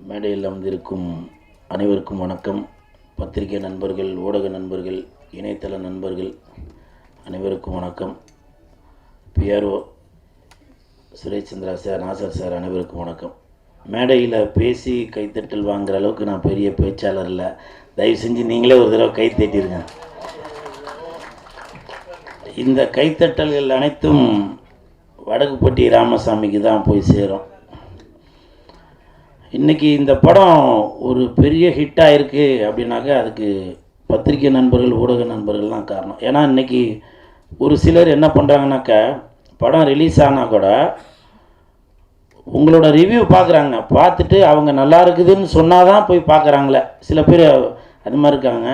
மேடையில் அமர்ந்திருக்கும் அனைவருக்கும் வணக்கம். பத்திரிகை நண்பர்கள், ஊடக நண்பர்கள், இணையதள நண்பர்கள் அனைவருக்கும் வணக்கம். PRO Suresh Chandra sir, Nassar sir அனைவருக்கும் வணக்கம். மேடையில் பேசி கைத்தட்டல் வாங்குகிற அளவுக்கு நான் பெரிய பேச்சாளர் இல்லை. தயவு செஞ்சு நீங்களே ஒரு தடவை கை தட்டிடுங்க. இந்த கைத்தட்டல்கள் அனைத்தும் வடக்குப்பட்டி ராமசாமிக்கு தான் போய் சேரும். இன்றைக்கி இந்த படம் ஒரு பெரிய ஹிட்டாக இருக்குது அப்படின்னாக்கா அதுக்கு பத்திரிகை நண்பர்கள், ஊடக நண்பர்கள் தான் காரணம். ஏன்னா இன்றைக்கி ஒரு சிலர் என்ன பண்ணுறாங்கனாக்கா, படம் ரிலீஸ் ஆனால் கூட உங்களோட ரிவ்யூ பார்க்குறாங்க, பார்த்துட்டு அவங்க நல்லா இருக்குதுன்னு சொன்னால் தான் போய் பார்க்குறாங்களே. சில பேர் அது மாதிரி இருக்காங்க.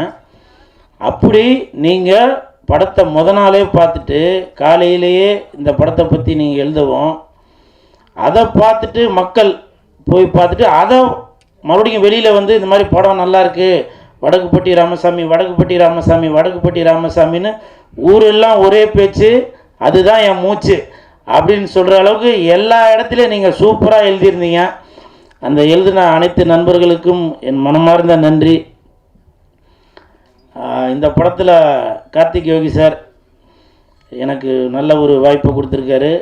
அப்படி நீங்கள் படத்தை நாளே பார்த்துட்டு காலையிலேயே இந்த படத்தை பற்றி நீங்கள் எழுதவும், அதை பார்த்துட்டு மக்கள் போய் பார்த்துட்டு அதை மறுபடியும் வெளியில் வந்து இந்த மாதிரி படம் நல்லாயிருக்கு, வடக்குப்பட்டி ராமசாமி, வடக்குப்பட்டி ராமசாமி, வடக்குப்பட்டி ராமசாமின்னு ஊரெல்லாம் ஒரே பேச்சு, அதுதான் என் மூச்சு அப்படின்னு சொல்கிற அளவுக்கு எல்லா இடத்துலையும் நீங்கள் சூப்பராக எழுதியிருந்தீங்க. அந்த எழுதின அனைத்து நண்பர்களுக்கும் என் மனமார்ந்த நன்றி. இந்த படத்தில் கார்த்திக் யோகி சார் எனக்கு நல்ல ஒரு வாய்ப்பை கொடுத்துருக்காரு.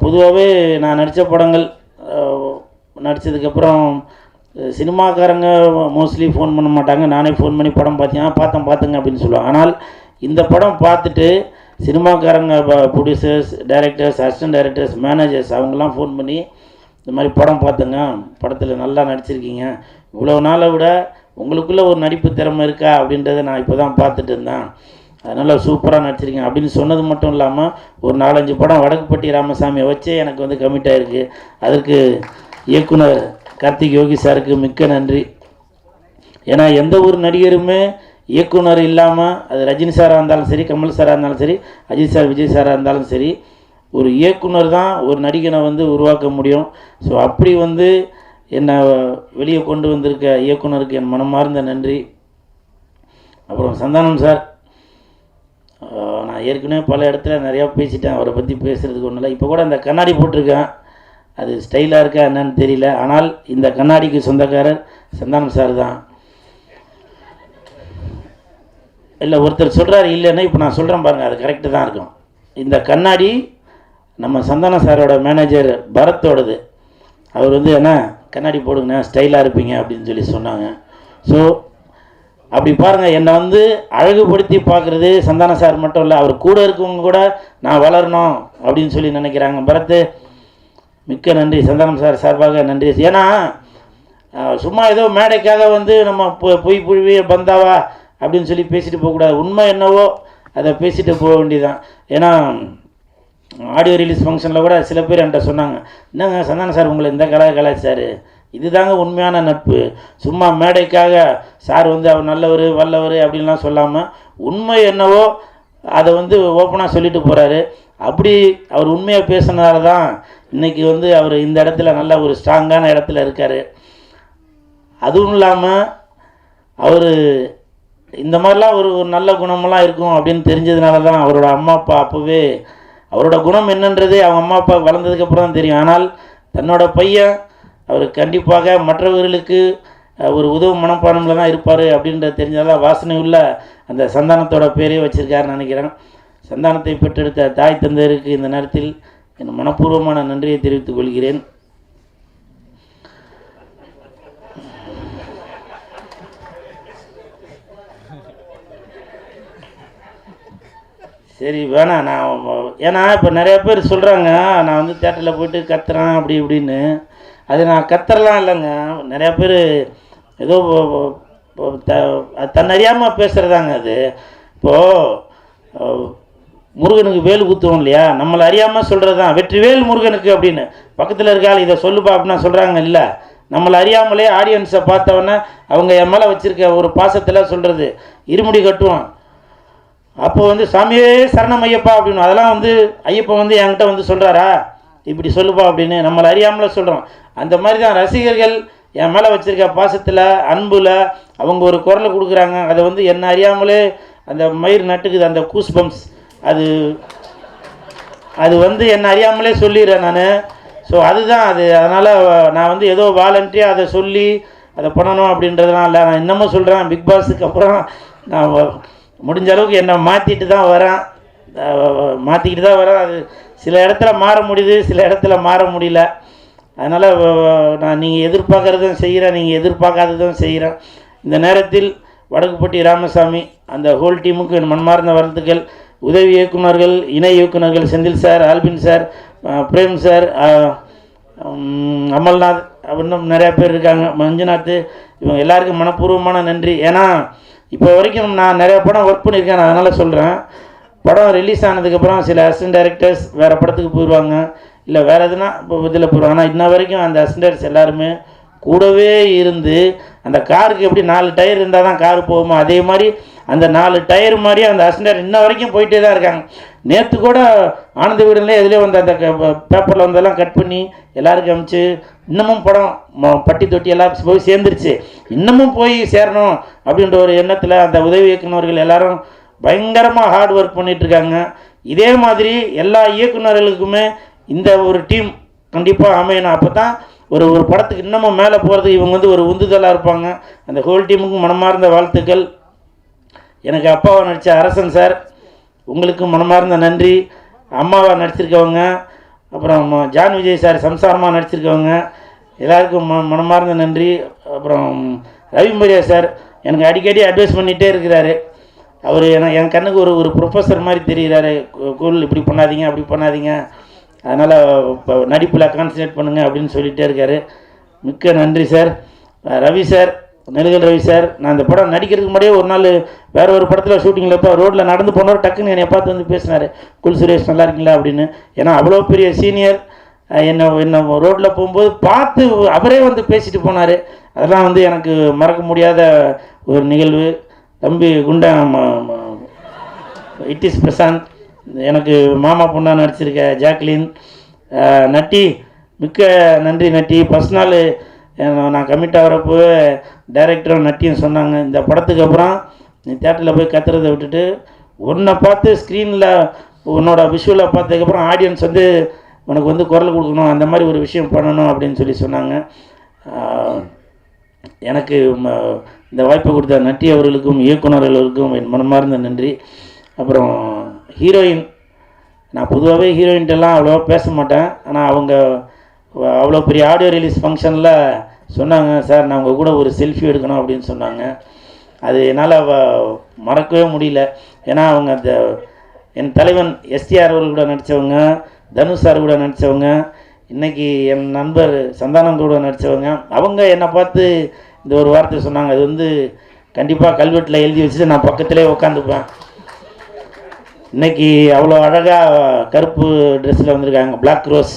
பொதுவாகவே நான் நடித்த படங்கள் நடித்ததுக்கப்புறம் சினிமாக்காரங்க மோஸ்ட்லி ஃபோன் பண்ண மாட்டாங்க. நானே ஃபோன் பண்ணி படம் பார்த்துங்க அப்படின்னு சொல்லுவாங்க. ஆனால் இந்த படம் பார்த்துட்டு சினிமாக்காரங்க, producers, directors, assistant directors, managers அவங்கெல்லாம் ஃபோன் பண்ணி இந்த மாதிரி படம் பார்த்துங்க, படத்தில் நல்லா நடிச்சிருக்கீங்க, இவ்வளோ நாளை விட உங்களுக்குள்ளே ஒரு நடிப்பு திறமை இருக்கா அப்படின்றத நான் இப்போ தான் பார்த்துட்டு இருந்தேன், அதனால் சூப்பராக நடிச்சிருக்கீங்க அப்படின்னு சொன்னது மட்டும் இல்லாமல் ஒரு 4-5 படம் வடக்குப்பட்டி ராமசாமியை வச்சே எனக்கு வந்து கமிட் ஆகிருக்கு. அதற்கு இயக்குனர் கார்த்திக் யோகி சாருக்கு மிக்க நன்றி. ஏன்னா எந்த ஒரு நடிகருமே இயக்குனர் இல்லாமல், அது ரஜினி சாராக இருந்தாலும் சரி, கமல் சாராக இருந்தாலும் சரி, அஜித் சார், விஜய் சாராக இருந்தாலும் சரி, ஒரு இயக்குனர் தான் ஒரு நடிகனை வந்து உருவாக்க முடியும். ஸோ அப்படி வந்து என்னை வெளியே கொண்டு வந்திருக்க இயக்குனருக்கு என் மனமார்ந்த நன்றி. அப்புறம் சந்தானம் சார், நான் ஏற்கனவே பல இடத்துல நிறையா பேசிட்டேன், அவரை பற்றி பேசுகிறதுக்கு ஒன்றும் இல்லை. இப்போ கூட இந்த கண்ணாடி போட்டிருக்கேன், அது ஸ்டைலாக இருக்கா என்னன்னு தெரியல, ஆனால் இந்த கண்ணாடிக்கு சொந்தக்காரர் சந்தானம் சார் தான். இல்லை ஒருத்தர் சொல்கிறார் இல்லைன்னா, இப்போ நான் சொல்கிறேன் பாருங்கள், அது கரெக்டு தான் இருக்கும். இந்த கண்ணாடி நம்ம சந்தானம் சாரோட மேனேஜர் பரத்தோடது. அவர் வந்து என்ன கண்ணாடி போடுங்கண்ணா, ஸ்டைலாக இருப்பீங்க அப்படின்னு சொல்லி சொன்னாங்க. ஸோ அப்படி பாருங்கள், என்னை வந்து அழகுபடுத்தி பார்க்குறது சந்தானம் சார் மட்டும் இல்லை, அவர் கூட இருக்கவங்க கூட நான் வளரணும் அப்படின்னு சொல்லி நினைக்கிறாங்க. பரத், மிக்க நன்றி. சந்தானம் சார் சார்பாக நன்றி. ஏன்னா சும்மா ஏதோ மேடைக்காக வந்து நம்ம பொய் புழுவி பந்தாவா அப்படின்னு சொல்லி பேசிட்டு போகக்கூடாது. உண்மை என்னவோ அதை பேசிட்டு போக வேண்டியதான். ஏன்னா ஆடியோ ரிலீஸ் ஃபங்க்ஷனில் கூட சில பேர் என்கிட்ட சொன்னாங்க, என்னங்க சந்தானம் சார் உங்களை இந்த கலாச்சார், இதுதாங்க உண்மையான நட்பு. சும்மா மேடைக்காக சார் வந்து அவர் நல்லவர் வல்லவர் அப்படின்லாம் சொல்லாமல் உண்மை என்னவோ அதை வந்து ஓப்பனாக சொல்லிட்டு போகிறாரு. அப்படி அவர் உண்மையாக பேசுனதால தான் இன்றைக்கி வந்து அவர் இந்த இடத்துல நல்ல ஒரு ஸ்ட்ராங்கான இடத்துல இருக்கார். அதுவும் இல்லாமல் அவர் இந்த மாதிரிலாம் ஒரு நல்ல குணமெல்லாம் இருக்கும் அப்படின்னு தெரிஞ்சதுனால தான் அவரோட அம்மா அப்பா அப்போவே அவரோட குணம் என்னன்றதே அவங்க அம்மா அப்பா வளர்ந்ததுக்கப்புறம் தான் தெரியும். ஆனால் தன்னோட பையன் அவர் கண்டிப்பாக மற்றவர்களுக்கு ஒரு உதவு மனப்பான்மையில் தான் இருப்பார் அப்படின்றத தெரிஞ்சதால் வாசனை உள்ள அந்த சந்தானத்தோட பேரே வச்சுருக்காருன்னு நினைக்கிறேன். சந்தானத்தை பெற்றெடுத்த தாய் தந்தையருக்கு இந்த நேரத்தில் என் மனப்பூர்வமான நன்றியை தெரிவித்துக் கொள்கிறேன். சரி வேணாம், நான் ஏன்னா இப்போ நிறைய பேர் சொல்கிறாங்க நான் வந்து தேட்டரில் போய்ட்டு கத்துறேன் அப்படி இப்படின்னு. அது நான் கத்துறலாம் இல்லைங்க. நிறையா பேர் ஏதோ தன்னறியாமல் பேசுகிறதாங்க அது. இப்போது முருகனுக்கு வேல் குத்துவோம் இல்லையா, நம்மளை அறியாமல் சொல்கிறது தான் வெற்றிவேல் முருகனுக்கு அப்படின்னு. பக்கத்தில் இருக்காள் இதை சொல்லுப்பா அப்படின்னா சொல்கிறாங்க. இல்லை, நம்மளை அறியாமலே ஆடியன்ஸை பார்த்தவொன்னே அவங்க என் மேலே வச்சுருக்க ஒரு பாசத்தில் சொல்கிறது. இருமுடி கட்டுவோம், அப்போ வந்து சாமியே சரணம் ஐயப்பா அப்படின்னு. அதெல்லாம் வந்து ஐயப்பா வந்து என்கிட்ட வந்து சொல்கிறாரா இப்படி சொல்லுப்பா அப்படின்னு நம்மளை அறியாமலே சொல்கிறோம். அந்த மாதிரி தான் ரசிகர்கள் என் மேலே வச்சுருக்க பாசத்தில், அன்பில் அவங்க ஒரு குரலை கொடுக்குறாங்க. அதை வந்து என்ன அறியாமலே அந்த மயிர் நட்டுக்குது, அந்த கூஸ் பம்ப்ஸ், அது வந்து என்ன அறியாமலே சொல்லிடுறேன் நான். ஸோ அதுதான் அது. அதனால் நான் வந்து ஏதோ வாலண்டியாக அதை சொல்லி அதை பண்ணணும் அப்படின்றதுலாம் இல்லை. நான் இன்னமும் சொல்கிறேன், பிக் பாஸுக்கு அப்புறம் நான் முடிஞ்ச அளவுக்கு என்னை மாற்றிட்டு தான் வரேன், மாற்றிக்கிட்டு தான் வரேன். அது சில இடத்துல மாற முடியுது, சில இடத்துல மாற முடியல. அதனால் நான் நீங்கள் எதிர்பார்க்குறதும் செய்கிறேன், நீங்கள் எதிர்பார்க்காததும் செய்கிறேன். இந்த நேரத்தில் வடக்குப்பட்டி ராமசாமி அந்த ஹோல் டீமுக்கு என் மனமார்ந்த வாழ்த்துக்கள். உதவி இயக்குநர்கள், இணை இயக்குநர்கள் Senthil sir, Albin sir, Prem sir, Amalnath, இன்னும் நிறையா பேர் இருக்காங்க, மஞ்சுநாத், இவங்க எல்லாருக்கும் மனப்பூர்வமான நன்றி. ஏன்னா இப்போ வரைக்கும் நான் நிறையா படம் ஒர்க் பண்ணியிருக்கேன், அதனால் சொல்கிறேன். படம் ரிலீஸ் ஆனதுக்கப்புறம் சில அசிஸ்டன்ட் டைரக்டர்ஸ் வேறு படத்துக்கு போயிடுவாங்க, இல்லை வேறு எதுனா இப்போ இதில் போயிடுவாங்க. ஆனால் இன்ன வரைக்கும் அந்த அசிஸ்டன்ட் டைரக்டர்ஸ் எல்லாருமே கூடவே இருந்து, அந்த காருக்கு எப்படி 4 டயர் இருந்தால் தான் கார் போகுமோ அதே மாதிரி அந்த 4 டயர் மாதிரி அந்த அசிஸ்டன்ட் இன்ன வரைக்கும் போயிட்டே தான் இருக்காங்க. நேற்று கூட ஆனந்த வீடுலேயே எதுலேயே வந்து அந்த பேப்பரில் வந்தெல்லாம் கட் பண்ணி எல்லாருக்கும் அமிச்சு, இன்னமும் படம் பட்டி தொட்டி எல்லாம் போய் சேர்ந்துருச்சு, இன்னமும் போய் சேரணும் அப்படின்ற ஒரு எண்ணத்தில் அந்த உதவி இயக்குநர்கள் எல்லாரும் பயங்கரமாக ஹார்ட் ஒர்க் பண்ணிகிட்ருக்காங்க. இதே மாதிரி எல்லா இயக்குநர்களுக்குமே இந்த ஒரு டீம் கண்டிப்பாக அமையணும். அப்போ தான் ஒரு படத்துக்கு இன்னமும் மேலே போகிறதுக்கு இவங்க வந்து ஒரு உந்துதலாக இருப்பாங்க. அந்த ஹோல் டீமுக்கும் மனமார்ந்த வாழ்த்துக்கள். எனக்கு அப்பாவை நடித்த அரசன் சார், உங்களுக்கும் மனமார்ந்த நன்றி. அம்மாவாக நடிச்சிருக்கவங்க, அப்புறம் ஜான் விஜய் சார் சம்சாரமாக நடிச்சிருக்கவங்க எல்லாருக்கும் மனமார்ந்த நன்றி. அப்புறம் ரவிமரியா சார் எனக்கு அடிக்கடி அட்வைஸ் பண்ணிகிட்டே இருக்கிறாரு. அவர் என் கண்ணுக்கு ஒரு ப்ரொஃபஸர் மாதிரி தெரிகிறாரு. கூல் இப்படி பண்ணாதீங்க, அப்படி பண்ணாதீங்க, அதனால் இப்போ நடிப்பில் கான்சன்ட்ரேட் பண்ணுங்கள் அப்படின்னு சொல்லிகிட்டே இருக்கார். மிக்க நன்றி சார். ரவி சார், நெடுகல் ரவி சார், நான் இந்த படம் நடிக்கிறதுக்கு முன்னாடியே ஒரு நாள் வேறு ஒரு படத்தில் ஷூட்டிங்கில் இப்போ ரோட்டில் நடந்து போனவர் டக்குன்னு என்னை பார்த்து வந்து பேசினார், குல் சுரேஷ் நல்லா இருக்கீங்களா அப்படின்னு. ஏன்னா அவ்வளோ பெரிய சீனியர், என்ன ரோட்டில் போகும்போது பார்த்து அவரே வந்து பேசிட்டு போனார். அதெல்லாம் வந்து எனக்கு மறக்க முடியாத ஒரு நிகழ்வு. தம்பி குண்டா இட் இஸ் பிரசாந்த், எனக்கு மாமா பொண்ணாக நடிச்சிருக்க ஜாக்லின், நட்டி, மிக்க நன்றி நட்டி. ஃபஸ்ட் நாள் நான் கமிட் ஆகிறப்போ டைரக்டரும் நட்டியும் சொன்னாங்க, இந்த படத்துக்கு அப்புறம் நீ தேட்டரில் போய் கத்துறதை விட்டுட்டு உன்னை பார்த்து ஸ்க்ரீனில் உன்னோட விஷுவலை பார்த்ததுக்கப்புறம் ஆடியன்ஸ் வந்து உனக்கு வந்து குரல் கொடுக்கணும், அந்த மாதிரி ஒரு விஷயம் பண்ணணும் அப்படின்னு சொல்லி சொன்னாங்க. எனக்கு இந்த வாய்ப்பை கொடுத்த நட்டி அவர்களுக்கும் இயக்குநர்களுக்கும் என் மனமார்ந்த நன்றி. அப்புறம் ஹீரோயின், நான் பொதுவாகவே ஹீரோயின்ட்டெல்லாம் அவ்வளோவா பேச மாட்டேன். ஆனால் அவங்க அவ்வளோ பெரிய ஆடியோ ரிலீஸ் ஃபங்க்ஷனில் சொன்னாங்க, சார் நான் உங்கள் கூட ஒரு செல்ஃபி எடுக்கணும் அப்படின்னு சொன்னாங்க. அது என்னால் மறக்கவே முடியல. ஏன்னா அவங்க அந்த என் தலைவன் எஸ்டிஆர் அவர்கள் கூட நடித்தவங்க, தனுஷ் சார் கூட நடித்தவங்க, இன்றைக்கி என் நண்பர் சந்தானம் கூட நடித்தவங்க. அவங்க என்னை பார்த்து இந்த ஒரு வார்த்தை சொன்னாங்க, அது வந்து கண்டிப்பாக கல்வெட்டில் எழுதி வச்சுட்டு நான் பக்கத்திலே உட்காந்துப்பேன். இன்றைக்கி அவ்வளோ அழகாக கருப்பு ட்ரெஸ்ஸில் வந்திருக்காங்க, பிளாக் ரோஸ்.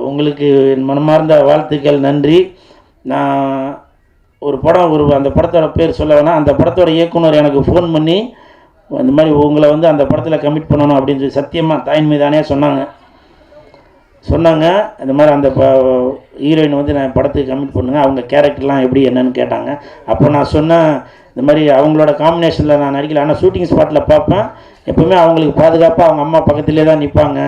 உங்களுக்கு என் மனமார்ந்த வாழ்த்துக்கள், நன்றி. நான் ஒரு படம் அந்த படத்தோட பேர் சொல்ல வேணாம், அந்த படத்தோட இயக்குனர் எனக்கு ஃபோன் பண்ணி இந்த மாதிரி உங்களை வந்து அந்த படத்தில் கமிட் பண்ணணும் அப்படின்னு சொல்லி சத்தியமாக தாயின் மீதானே சொன்னாங்க. இந்த மாதிரி அந்த ஹீரோயின் வந்து நான் படத்துக்கு கமிட் பண்ணுங்க, அவங்க கேரக்டர்லாம் எப்படி என்னன்னு கேட்டாங்க. அப்போ நான் சொன்னேன், இந்த மாதிரி அவங்களோட காம்பினேஷனில் நான் நடிக்கல, ஆனால் ஷூட்டிங் ஸ்பாட்டில் பார்ப்பேன், எப்போவுமே அவங்களுக்கு பாதுகாப்பாக அவங்க அம்மா பக்கத்திலே தான் நிற்பாங்க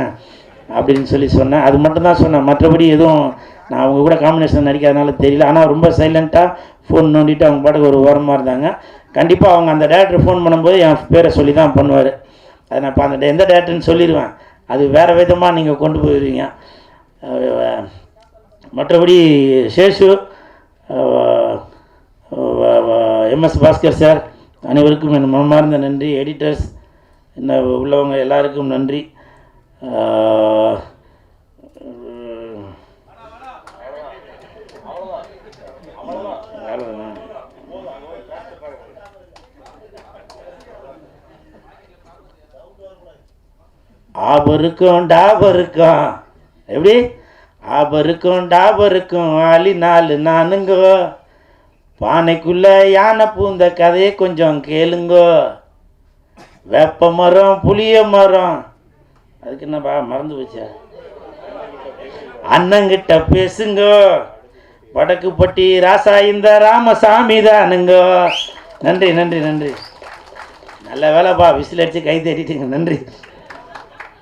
அப்படின்னு சொல்லி சொன்னேன். அது மட்டும்தான் சொன்னேன், மற்றபடி எதுவும் நான் அவங்க கூட காம்பினேஷன் நடிக்காதனால தெரியல. ஆனால் ரொம்ப சைலண்ட்டாக ஃபோன் நோண்டிட்டு அவங்க பாட்டுக்கு ஒரு ஓரமாக இருந்தாங்க. கண்டிப்பாக அவங்க அந்த டேரக்டர் ஃபோன் பண்ணும்போது என் பேரை சொல்லி தான் பண்ணுவார். அதை நான் இப்போ அந்த எந்த டேரக்டர்னு சொல்லிடுவேன், அது வேறு விதமாக நீங்கள் கொண்டு போயிடுவீங்க. மற்றபடி சேஷு, எம்எஸ் பாஸ்கர் சார், அனைவருக்கும் என் மனமார்ந்த நன்றி. எடிட்டர்ஸ் என்ன உள்ளவங்க எல்லாருக்கும் நன்றி. ஆபருக்கும் டாபருக்கும் எப்படி ஆபருக்கும் டாபருக்கும் ஆளி 4 நானுங்கோ, பானைக்குள்ள யானை பூந்த கதையை கொஞ்சம் கேளுங்கோ, வேப்ப மரம் புளிய மரம், அதுக்கு என்னப்பா மறந்து போச்சா, அண்ணங்கிட்ட பேசுங்கோ, வடக்குப்பட்டி ராசா இந்த ராமசாமி தானுங்கோ. நன்றி நன்றி நன்றி. நல்ல வேலைப்பா, விசில் அடித்து கை தேடிட்டுங்க. நன்றி.